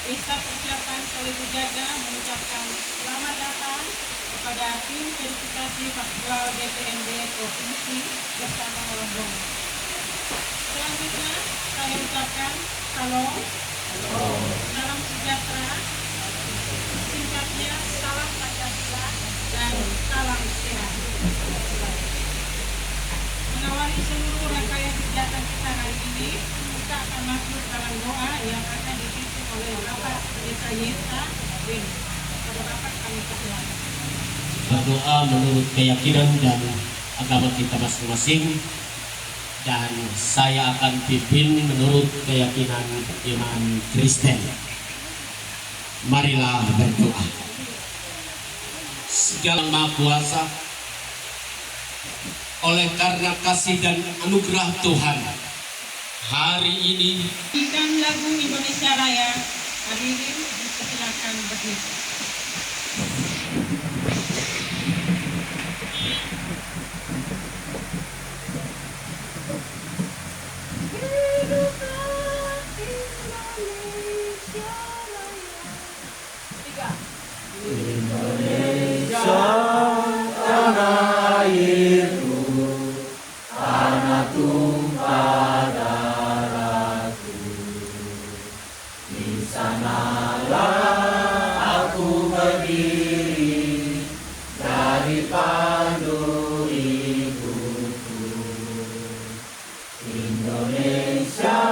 Desa Persiapan Kalibu Jaga mengucapkan selamat datang kepada tim verifikasi faktual DPRD Provinsi bersama rombongan. Selanjutnya saya ucapkan salam, salam sejahtera, singkatnya salam Pancasila dan salam sehat. Mengawali seluruh rangkaian kegiatan kita hari ini, kita akan masuk dalam doa yang akan dipimpin oleh Bapak Desa Yenta Bin. Pada Bapak kami persilakan. Berdoa menurut keyakinan dan agama kita masing-masing, dan saya akan pimpin menurut keyakinan iman Kristen. Marilah berdoa. Segala Maha Kuasa, oleh karena kasih dan anugerah Tuhan, hari ini Ikan lagu Indonesia Raya, hadirin dipersilakan berdiri. Indonesia tanah airku, tanah tumpah darahku. Di sanalah aku berdiri, dari pandu ibuku. Indonesia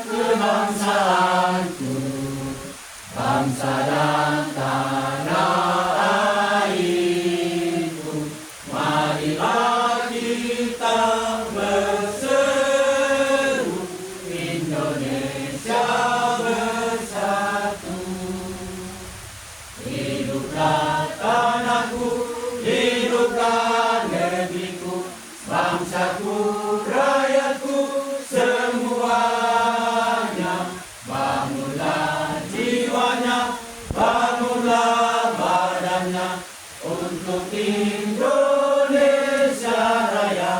kebangsaanku, bangsa dan tanah airku. Marilah kita berseru, Indonesia bersatu. Hiduplah tanahku, hiduplah negeriku, bangsaku, rakyatku semuanya. Bangunlah jiwanya, bangunlah badannya untuk Indonesia Raya.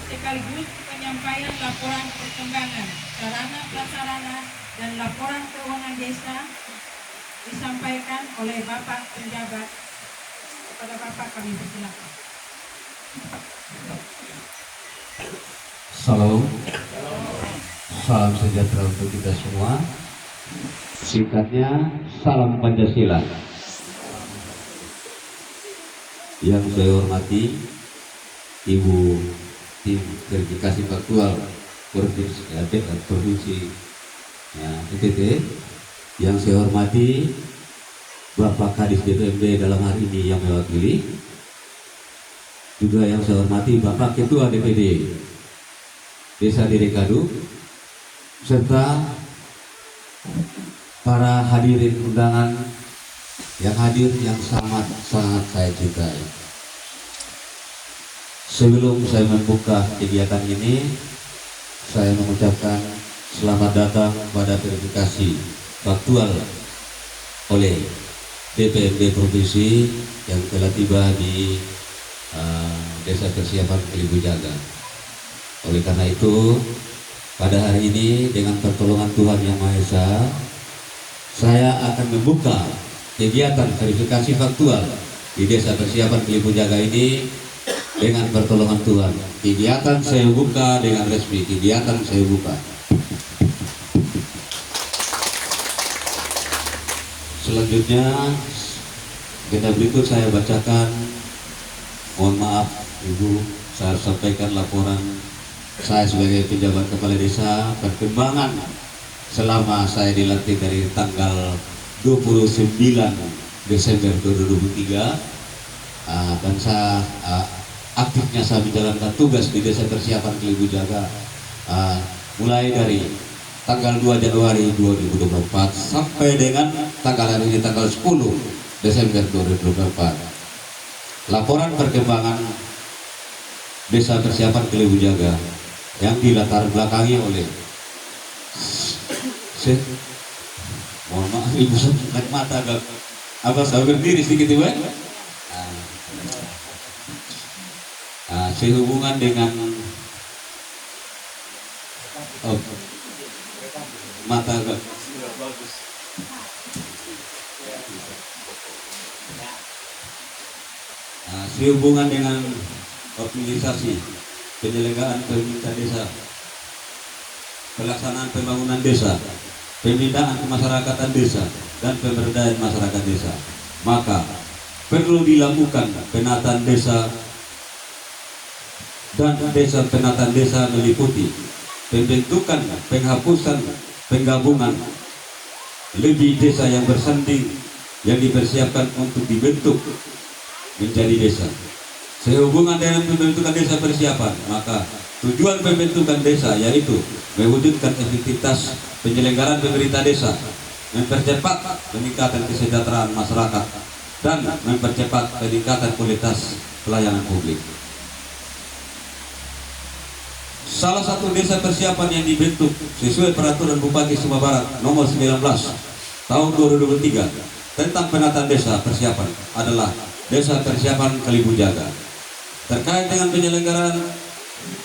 Sekaligus penyampaian laporan perkembangan sarana prasarana dan laporan keuangan desa disampaikan oleh Bapak Penjabat. Kepada Bapak kami persilakan. Salam, salam sejahtera untuk kita semua. Singkatnya, salam Pancasila. Yang saya hormati Ibu Tim Verifikasi Faktual Provinsi NTT, yang saya hormati Bapak Kadis DPMD dalam hari ini yang mewakili, juga yang saya hormati Bapak Ketua DPD Desa Direkadu, serta para hadirin undangan yang hadir yang sangat saya cintai. Sebelum saya membuka kegiatan ini, saya mengucapkan selamat datang pada verifikasi faktual oleh DPRD Provinsi yang telah tiba di Desa Persiapan Kalibu Jaga. Oleh karena itu, pada hari ini dengan pertolongan Tuhan Yang Maha Esa, saya akan membuka kegiatan verifikasi faktual di Desa Persiapan Kalibu Jaga ini dengan pertolongan Tuhan. Kegiatan saya buka dengan resmi, kegiatan saya buka. Selanjutnya, kita berikut saya bacakan. Mohon maaf Ibu, saya sampaikan laporan saya sebagai penjabat kepala desa perkembangan selama saya dilantik dari tanggal 29 Desember 2023, dan saya aktifnya saya menjalankan tugas di Desa Persiapan Kalibu Jaga mulai dari tanggal 2 Januari 2024 sampai dengan tanggal hari ini tanggal 10 Desember 2024. Laporan perkembangan Desa Persiapan Kelibu Jaga yang dilatar belakangi oleh mohon maaf ibu sakit mata agak saya berdiri sedikit ibu. Sehubungan dengan mata agak sehubungan dengan optimisasi penyelenggaraan pemerintah desa, pelaksanaan pembangunan desa, pembinaan kemasyarakatan desa, dan pemberdayaan masyarakat desa, maka perlu dilakukan penataan desa, dan penataan desa meliputi pembentukan, penghapusan, penggabungan lebih desa yang bersanding yang dipersiapkan untuk dibentuk menjadi desa. Sehubungan dengan pembentukan desa persiapan, maka tujuan pembentukan desa yaitu mewujudkan efektivitas penyelenggaraan pemerintah desa, mempercepat peningkatan kesejahteraan masyarakat, dan mempercepat peningkatan kualitas pelayanan publik. Salah satu desa persiapan yang dibentuk sesuai peraturan Bupati Sumba Barat nomor 19 tahun 2023 tentang penataan desa persiapan adalah Desa Persiapan Kelibu Jaga. Terkait dengan penyelenggaraan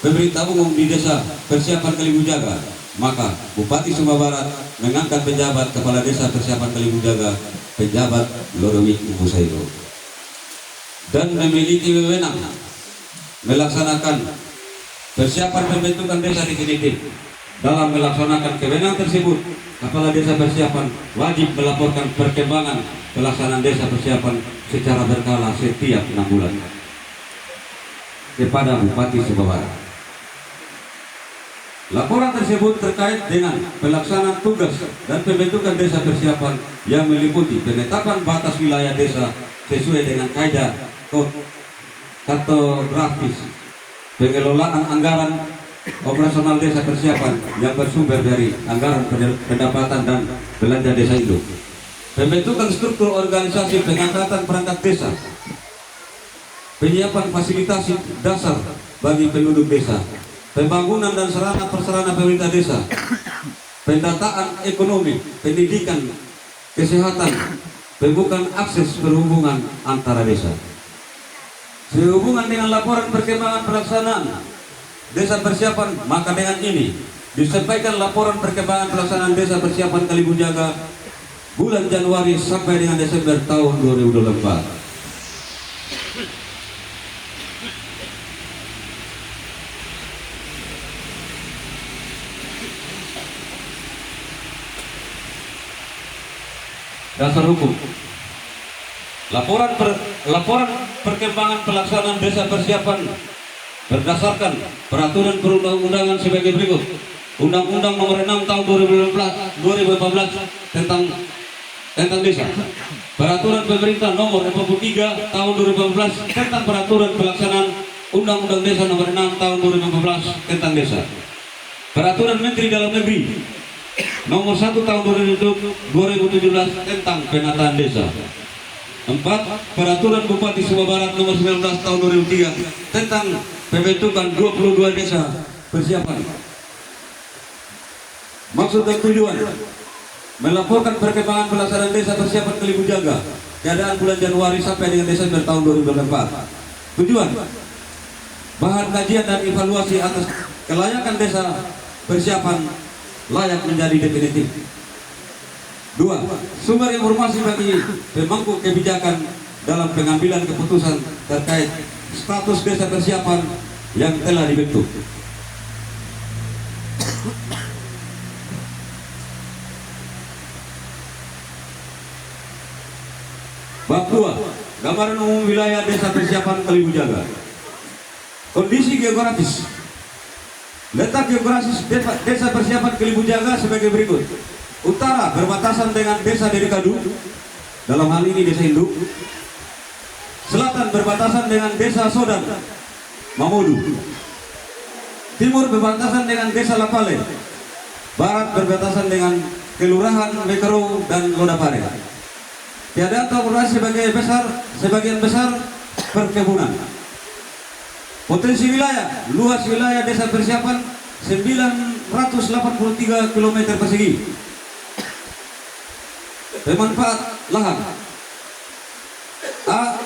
pemerintah umum di Desa Persiapan Kelibu Jaga, maka Bupati Sumba Barat mengangkat penjabat Kepala Desa Persiapan Kelibu Jaga, penjabat Lodowik Ibu Sairo, dan memiliki wewenang melaksanakan persiapan pembentukan desa definitif. Dalam melaksanakan kewenangan tersebut, Kepala Desa Persiapan wajib melaporkan perkembangan pelaksanaan desa persiapan secara berkala setiap 6 bulan kepada Bupati Sumba Barat. Laporan tersebut terkait dengan pelaksanaan tugas dan pembentukan desa persiapan yang meliputi penetapan batas wilayah desa sesuai dengan kaidah kartografis, pengelolaan anggaran operasional desa persiapan yang bersumber dari anggaran pendapatan dan belanja desa itu, pembentukan struktur organisasi pengangkatan perangkat desa, penyiapan fasilitas dasar bagi penduduk desa, pembangunan dan sarana prasarana pemerintah desa, pendataan ekonomi, pendidikan, kesehatan, pembukaan akses perhubungan antara desa. Sehubungan dengan laporan perkembangan pelaksanaan desa persiapan, maka dengan ini disampaikan laporan perkembangan pelaksanaan desa persiapan Kelibu Jaga bulan Januari sampai dengan Desember tahun 2024. Dasar hukum. Laporan perkembangan pelaksanaan desa persiapan berdasarkan peraturan perundang-undangan sebagai berikut. Undang-Undang Nomor 6 Tahun 2014 tentang desa. Peraturan Pemerintah Nomor 43 Tahun 2014 tentang peraturan pelaksanaan Undang-Undang Desa Nomor 6 Tahun 2014 tentang desa. Peraturan Menteri Dalam Negeri Nomor 1 Tahun 2017 tentang penataan desa. 4. Peraturan Bupati Sumba Barat Nomor 19 Tahun 2003 tentang pembentukan 22 desa persiapan. Maksud dan tujuan melaporkan perkembangan pelaksanaan desa persiapan Kelibu Jaga keadaan bulan Januari sampai dengan Desember tahun 2024. Tujuan bahan kajian dan evaluasi atas kelayakan desa persiapan layak menjadi definitif. 2. Sumber informasi bagi pemangku kebijakan dalam pengambilan keputusan terkait status desa persiapan yang telah dibentuk. Bab 2. Gambaran umum wilayah desa persiapan Kelibu Jaga. Kondisi geografis. Letak geografis desa persiapan Kelibu Jaga sebagai berikut. Utara berbatasan dengan desa Dedekadu, dalam hal ini desa Induk. Selatan berbatasan dengan desa Sodan, Mamudu. Timur berbatasan dengan desa Lapale. barat berbatasan dengan Kelurahan Mekero dan Lodapare. Tiada operasi sebagian besar perkebunan. Potensi wilayah, luas wilayah desa persiapan 983 km persegi. Pemanfaat lahan.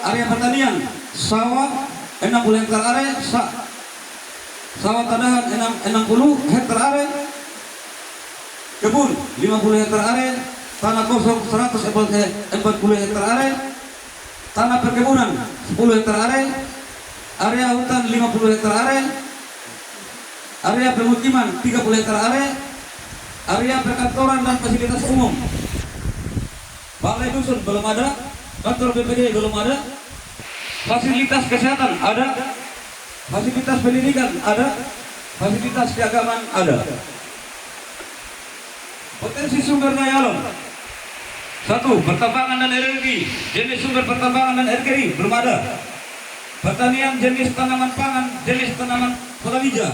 Area pertanian, sawah 60 hektar area, sawah tanahan 60 hektar area, kebun 50 hektar area, tanah kosong 140 hektar area, tanah perkebunan 10 hektar area hutan 50 hektar area pemukiman 30 hektar area perkantoran dan fasilitas umum. Balai dusun belum ada, kantor BPD belum ada, fasilitas kesehatan ada, fasilitas pendidikan ada, fasilitas keagamaan ada. Potensi sumber daya alam. 1. Pertambangan dan energi. Jenis sumber pertambangan dan energi belum ada. Pertanian, jenis tanaman pangan, jenis tanaman palawija,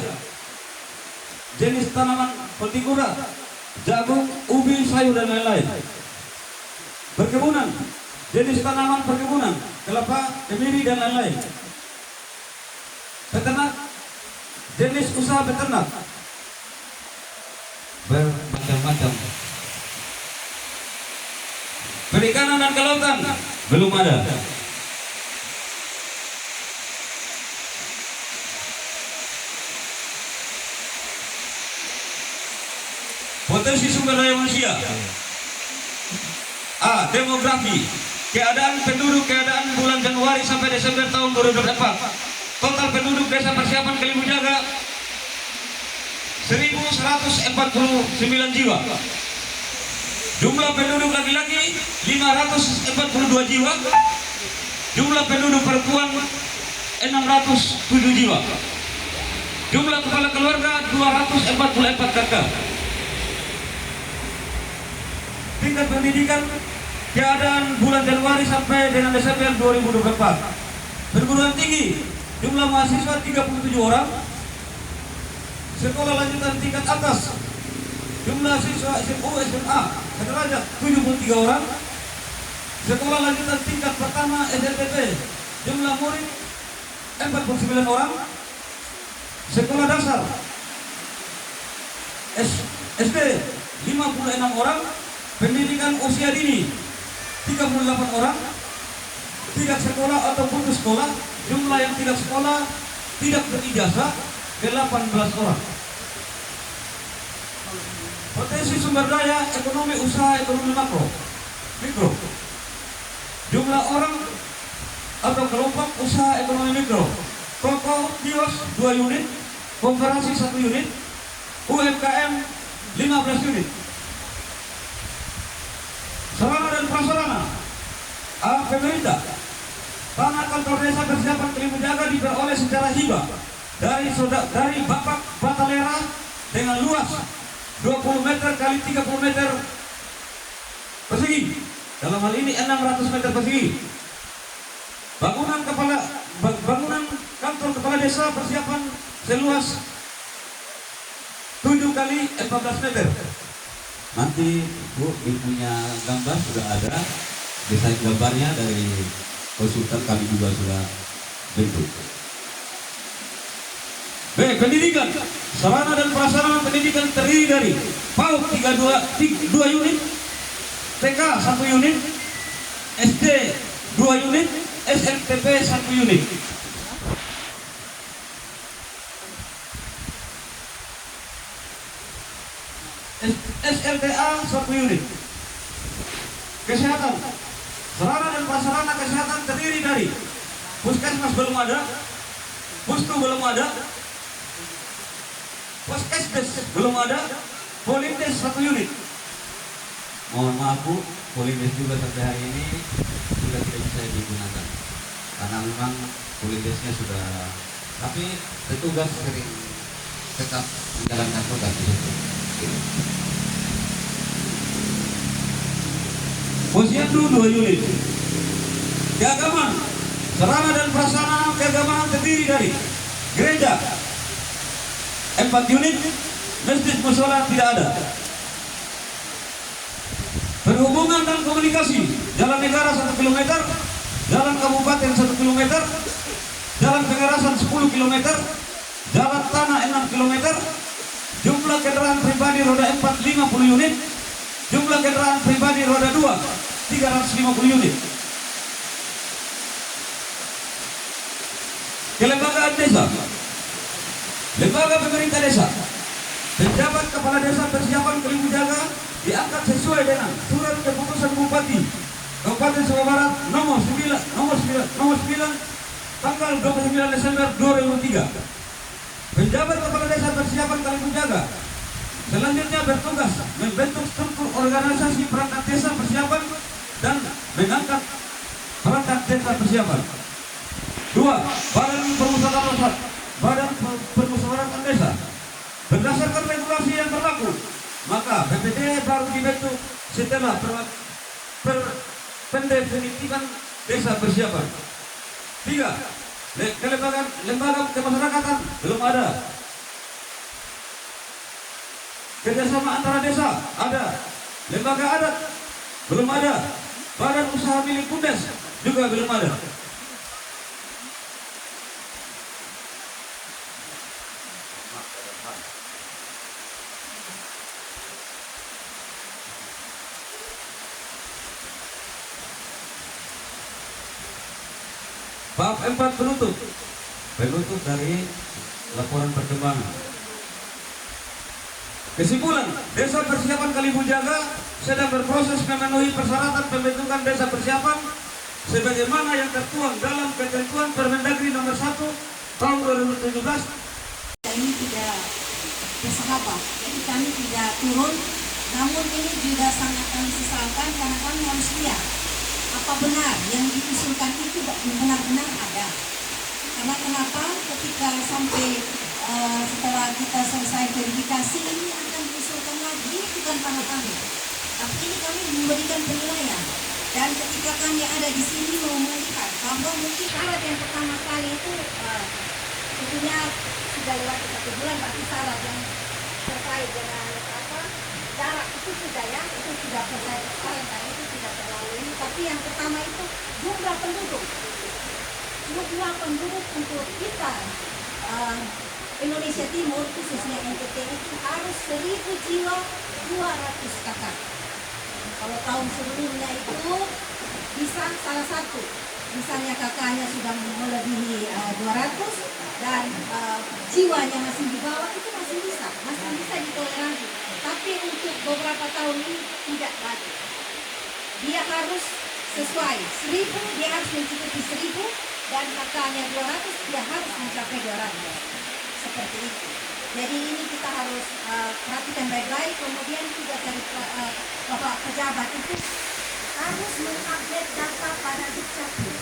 jenis tanaman hortikura, jagung, ubi, sayur dan lain-lain. Perkebunan, jenis tanaman perkebunan, kelapa, kemiri dan lain-lain. Peternak, jenis usaha peternak, bermacam-macam. Perikanan dan kelautan belum ada. Potensi sumber daya manusia. A. Demografi. Keadaan penduduk bulan Januari sampai Desember tahun 2024. Total penduduk desa persiapan Kalimunjaga 1149 jiwa. Jumlah penduduk laki-laki 542 jiwa. Jumlah penduduk perempuan 607 jiwa. Jumlah kepala keluarga 244 kakak. Tingkat pendidikan keadaan bulan Januari sampai dengan Desember 2024. Perguruan tinggi, jumlah mahasiswa 37 orang. Sekolah lanjutan tingkat atas, jumlah siswa SMU SMA sederajat 73 orang. Sekolah lanjutan tingkat pertama SLTP, jumlah murid 49 orang. Sekolah dasar SD 56 orang. Pendidikan usia dini 38 orang. Tidak sekolah atau putus sekolah, jumlah yang tidak sekolah tidak berijazah 18 orang. Potensi sumber daya ekonomi usaha ekonomi mikro. Jumlah orang atau kelompok usaha ekonomi mikro. Toko kios 2 unit, konferensi 1 unit, UMKM 15 unit. Sarana dan prasarana. Pemerintah. Tanah kantor desa persiapan Kalimunjaga diperoleh secara hibah dari Bapak Batalera dengan luas 20 meter kali 30 meter persegi. Dalam hal ini 600 meter persegi. Bangunan kantor kepala desa persiapan seluas 7 kali 14 meter. Nanti Bu, punya gambar sudah ada, desain gambarnya dari konsultan kami juga sudah bentuk. B. Pendidikan. Sarana dan prasarana pendidikan terdiri dari PAUD 2 unit, TK 1 unit, SD 2 unit, SMTP 1 unit. SLTA 1 unit. Kesehatan. Sarana dan prasarana kesehatan terdiri dari puskesmas belum ada, pustu belum ada, puskesdes belum ada, polindes 1 unit. Mohon maaf Bu, polindes juga sampai hari ini sudah tidak bisa digunakan karena memang polindesnya sudah, tapi petugas sering tetap menjalankan tugas itu. Posyandu 2 unit. Keagamaan. Sarana dan prasarana keagamaan terdiri dari gereja 4 unit, masjid musola tidak ada. Perhubungan dan komunikasi, jalan negara 1 km, jalan kabupaten 1 km, jalan pengerasan 10 km, jalan tanah 6 km, jumlah kendaraan pribadi roda 4 50 unit, jumlah kendaraan pribadi roda 2 350 unit. Kelembagaan desa, lembaga pemerintah desa, penjabat kepala desa persiapan Kalibu Jaga diangkat sesuai dengan surat keputusan Bupati Kabupaten Sumba Barat nomor 9 tanggal 29 Desember 2003. Penjabat kepala desa persiapan Kalibu Jaga selanjutnya bertugas membentuk struktur organisasi perangkat desa persiapan dan mengangkat perangkat desa persiapan. 2. Badan Permusyawaratan Desa. Berdasarkan regulasi yang berlaku, maka BPD baru dibentuk setelah pendefinitivan desa persiapan. 3. Lembaga kemasyarakatan belum ada. Kerjasama antara desa ada. Lembaga adat belum ada. Badan usaha milik Kundes juga belum ada. Bab 4 penutup dari laporan perkembangan. Kesimpulan, desa persiapan Kalibu Jaga sedang berproses memenuhi persyaratan pembentukan desa persiapan sebagaimana yang tertuang dalam ketentuan Permendagri nomor 1 tahun 2017. Ini tidak bersahabat, jadi kami tidak turun, namun ini juga sangat kami sesalkan karena kami harus lihat apa benar yang diusulkan itu benar-benar ada. Karena kenapa ketika sampai setelah kita selesai verifikasi ini akan diusulkan lagi, bukan pada kami, tapi ini kami memberikan penilaian. Dan ketika kami ada di sini mau melihat bahwa mungkin syarat yang pertama kali itu tentunya sudah lewat 1 bulan, berarti syarat yang terkait dengan jarak itu sudah itu sudah selesai sekarang, dan itu tidak terlalu ini. Tapi yang pertama itu jumlah penduduk untuk kita Indonesia Timur khususnya NTT itu harus 1000 jiwa 200 kakak. Kalau tahun sebelumnya itu bisa salah satu, misalnya kakaknya sudah melebihi 200 dan jiwanya masih di bawah, itu masih bisa ditoleransi. Tapi untuk beberapa tahun ini tidak lagi. Dia harus sesuai 1000, dia harus mencukupi 1000, dan kakaknya 200, dia harus mencapai 200. Seperti itu. Jadi ini kita harus perhatikan baik-baik. Kemudian juga dari Bapak pejabat itu harus mengupdate data pada Dukcapil.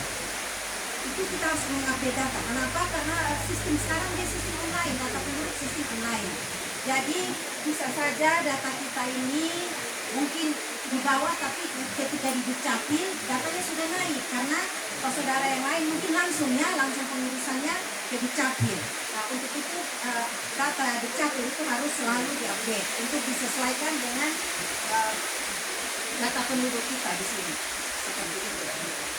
Itu kita harus mengupdate data. Kenapa? Karena sistem sekarang dia sistem online, data penduduk sistem online. Jadi bisa saja data kita ini mungkin di bawah, tapi ketika di Dukcapil datanya sudah naik karena saudara yang lain mungkin langsung pengurusannya ke Dukcapil. Nah, untuk itu data Dukcapil itu harus selalu diupdate untuk disesuaikan dengan data penduduk kita di sini. Seperti itu.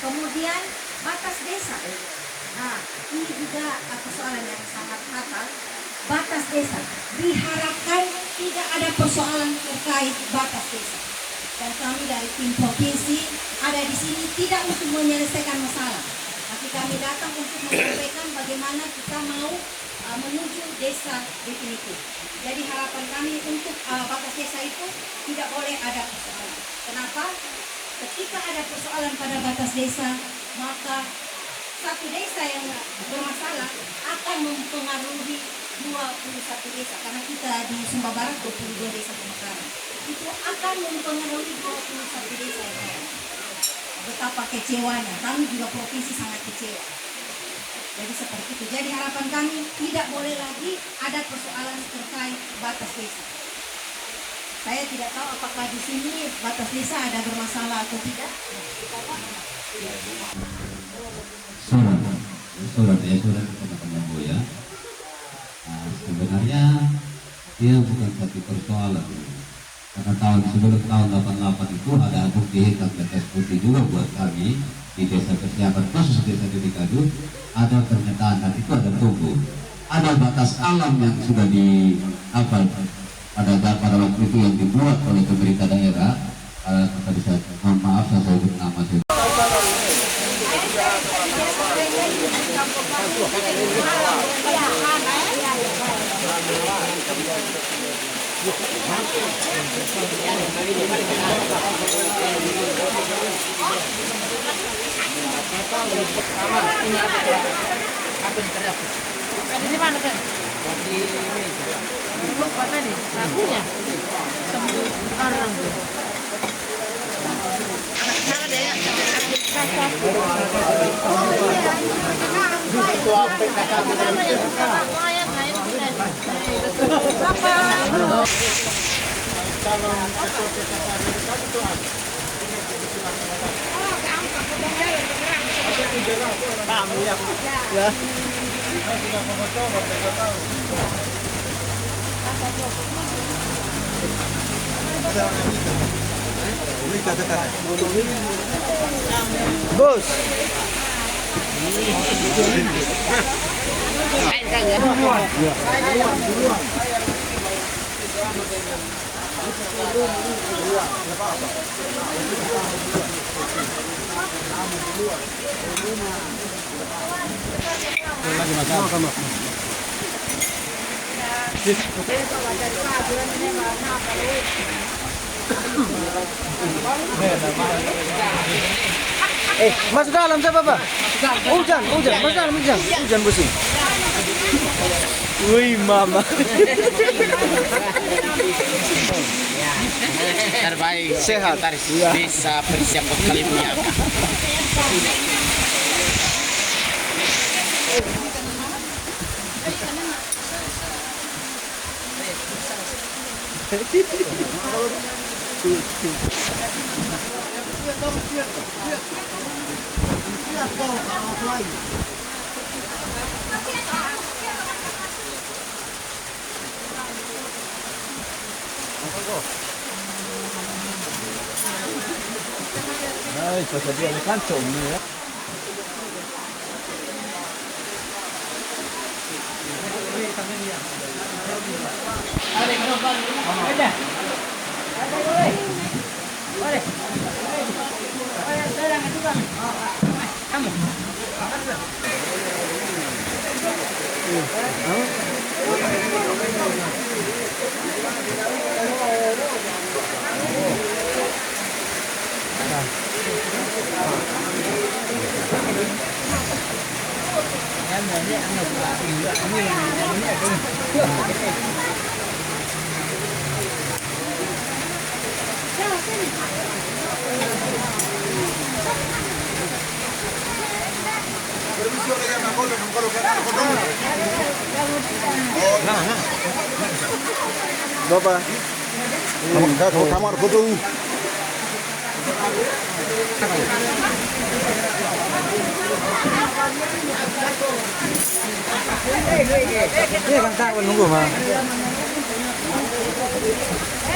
Kemudian batas desa. Nah, ini juga persoalan yang sangat fatal. Batas desa. Diharapkan tidak ada persoalan terkait batas desa. Dan kami dari tim provinsi ada di sini tidak untuk menyelesaikan masalah, tapi kami datang untuk menyampaikan bagaimana kita mau menuju desa definitif. Jadi harapan kami untuk batas desa itu tidak boleh ada persoalan. Kenapa? Ketika ada persoalan pada batas desa, maka satu desa yang bermasalah akan mempengaruhi 21 desa, karena kita di Sumba Barat 22 desa pemekaran. Itu akan mempengaruhi 21 desa yang lain. Betapa kecewanya, kami juga provinsi sangat kecewa. Jadi seperti itu. Jadi harapan kami tidak boleh lagi ada persoalan terkait batas desa. Saya tidak tahu apakah di sini batas desa ada bermasalah atau tidak. Surat teman-teman Bu ya. Sebenarnya Dia bukan satu persoalan. Karena sebelum tahun 88 itu ada bukti hitam dan tes putih juga buat kami di desa persiapan khusus desa Dedikadu. Ada pernyataan dan itu ada tunggu. Ada batas alam yang sudah pada waktu itu yang dibuat oleh pemerintah daerah. Tadi saya mohon maaf saya sebut nama saya. Di mana kan? Di meja. Lupa tadi, lakunya. Sekarang tuh. Bos. Masuk dalam siapa Pak? Hujan, masuk dalam hujan pusing. Wih mama. Terbaik Sehat. bisa persiapan kali menyapa. Ay, pues dia ni kantor ni ya. Bapak, kamu kamar foto. Ini kan tak menunggu mah.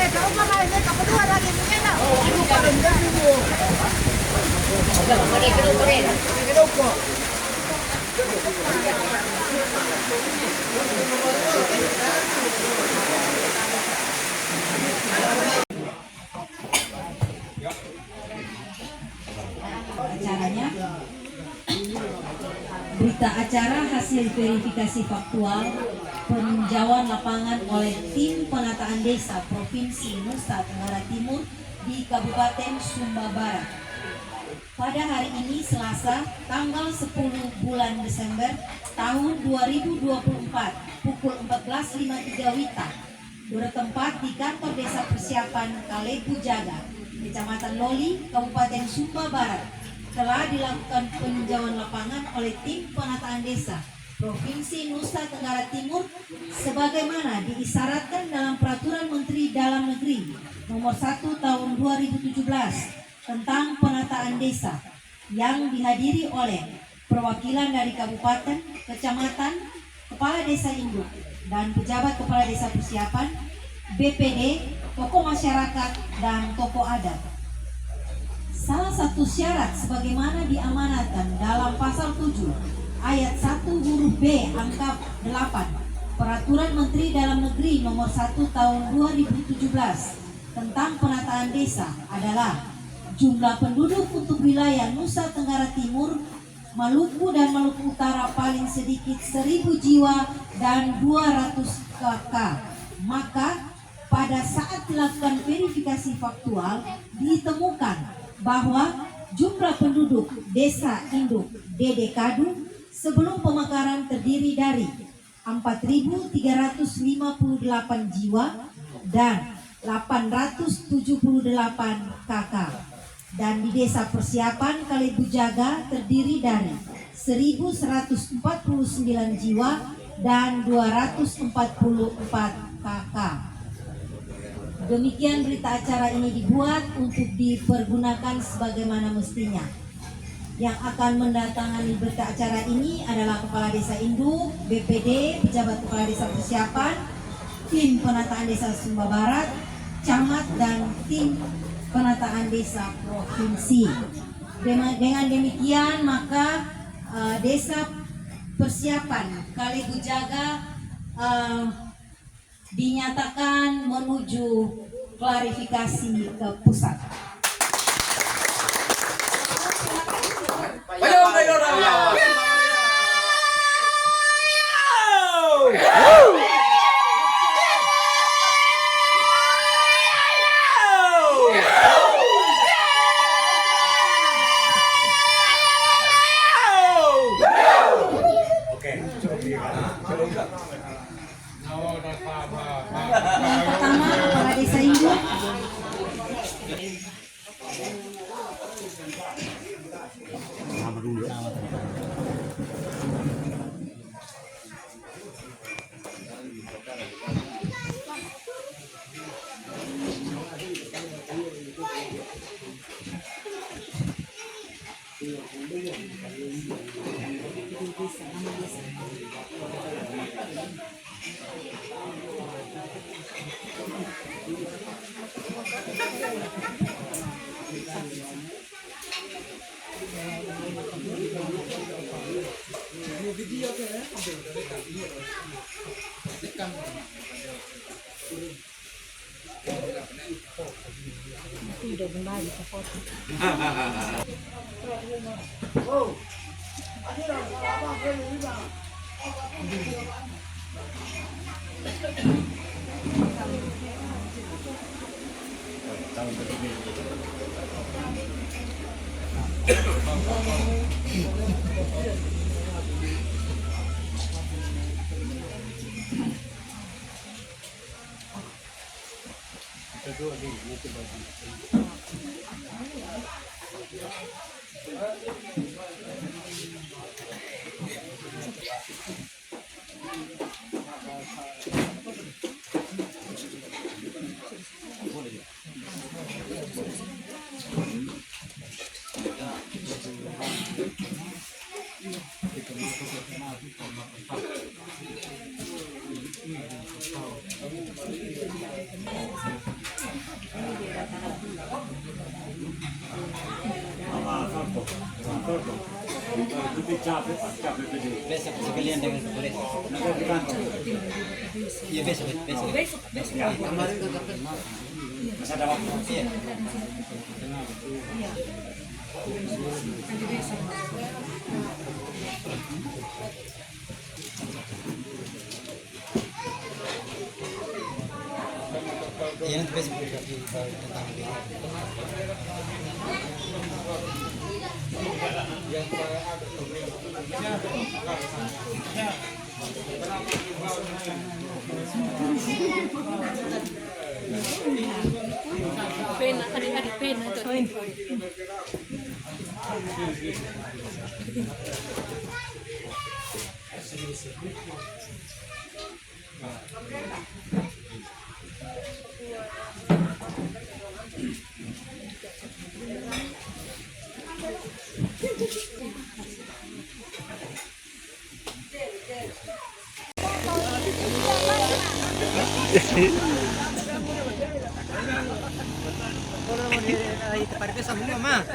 Kau malah ini kamu dua lagi mungkin tak? Acaranya berita acara hasil verifikasi faktual peninjauan lapangan oleh tim penataan desa Provinsi Nusa Tenggara Timur di Kabupaten Sumba Barat. Pada hari ini Selasa tanggal 10 bulan Desember tahun 2024 pukul 14.53 WITA bertempat di kantor desa persiapan Kalebu Jaga, Kecamatan Loli, Kabupaten Sumba Barat, telah dilakukan peninjauan lapangan oleh tim penataan desa Provinsi Nusa Tenggara Timur sebagaimana diisyaratkan dalam Peraturan Menteri Dalam Negeri Nomor 1 Tahun 2017 tentang penataan desa yang dihadiri oleh perwakilan dari kabupaten, kecamatan, kepala desa induk dan pejabat kepala desa persiapan, BPD, tokoh masyarakat, dan tokoh adat. Salah satu syarat sebagaimana diamanatkan dalam pasal 7 ayat 1 huruf B angka 8 Peraturan Menteri Dalam Negeri nomor 1 tahun 2017 tentang penataan desa adalah jumlah penduduk untuk wilayah Nusa Tenggara Timur, Maluku dan Maluku Utara paling sedikit 1.000 jiwa dan 200 KK. Maka pada saat dilakukan verifikasi faktual ditemukan bahwa jumlah penduduk desa induk Dede Kadu sebelum pemekaran terdiri dari 4.358 jiwa dan 878 KK. Dan di desa persiapan Kalibujaga terdiri dari 1.149 jiwa dan 244 KK. Demikian berita acara ini dibuat untuk dipergunakan sebagaimana mestinya. Yang akan mendatangani berita acara ini adalah Kepala Desa Induk, BPD, Pejabat Kepala Desa Persiapan, tim penataan desa Sumba Barat, camat, dan tim penataan desa provinsi. Dengan demikian maka desa persiapan Kalibujaga dinyatakan menuju klarifikasi ke pusat. Pertama, Kepala Desa Induk. Besok sekalian dengan boleh. Iya besok. Kemarin masih ada waktu. Iya. Iya nanti besok pena, adik-adik pena tuh. Kalau mau di tempat itu sama mama.